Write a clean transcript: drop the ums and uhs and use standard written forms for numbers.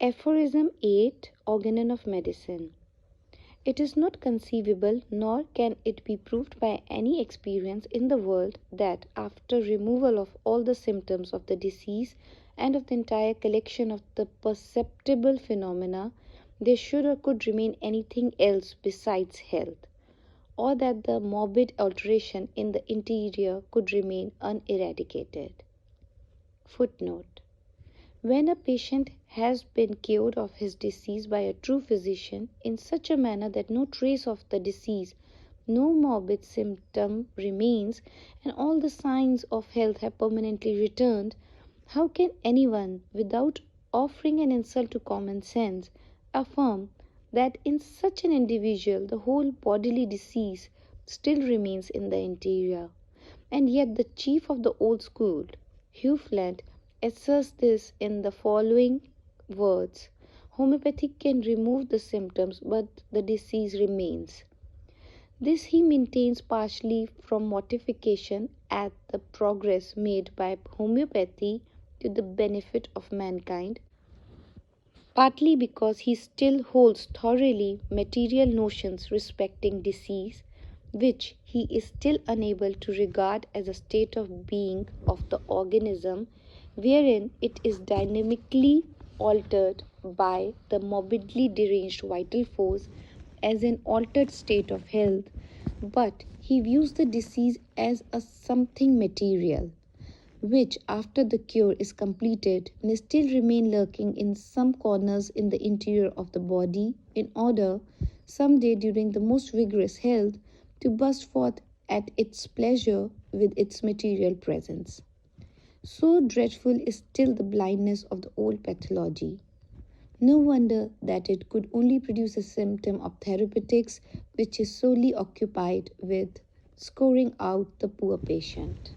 Aphorism 8, Organon of Medicine. It is not conceivable, nor can it be proved by any experience in the world, that after removal of all the symptoms of the disease and of the entire collection of the perceptible phenomena, there should or could remain anything else besides health, or that the morbid alteration in the interior could remain uneradicated. Footnote: when a patient has been cured of his disease by a true physician in such a manner that no trace of the disease, no morbid symptom remains, and all the signs of health have permanently returned, how can anyone, without offering an insult to common sense, affirm that in such an individual the whole bodily disease still remains in the interior? And yet the chief of the old school, Hugh Flint, asserts this in the following words: homeopathy can remove the symptoms, but the disease remains. This he maintains partially from mortification at the progress made by homeopathy to the benefit of mankind, partly because he still holds thoroughly material notions respecting disease, which he is still unable to regard as a state of being of the organism, wherein it is dynamically altered by the morbidly deranged vital force as an altered state of health, but he views the disease as a something material, which after the cure is completed may still remain lurking in some corners in the interior of the body, in order, some day during the most vigorous health, to burst forth at its pleasure with its material presence. So dreadful is still the blindness of the old pathology. No wonder that it could only produce a symptom of therapeutics which is solely occupied with scoring out the poor patient.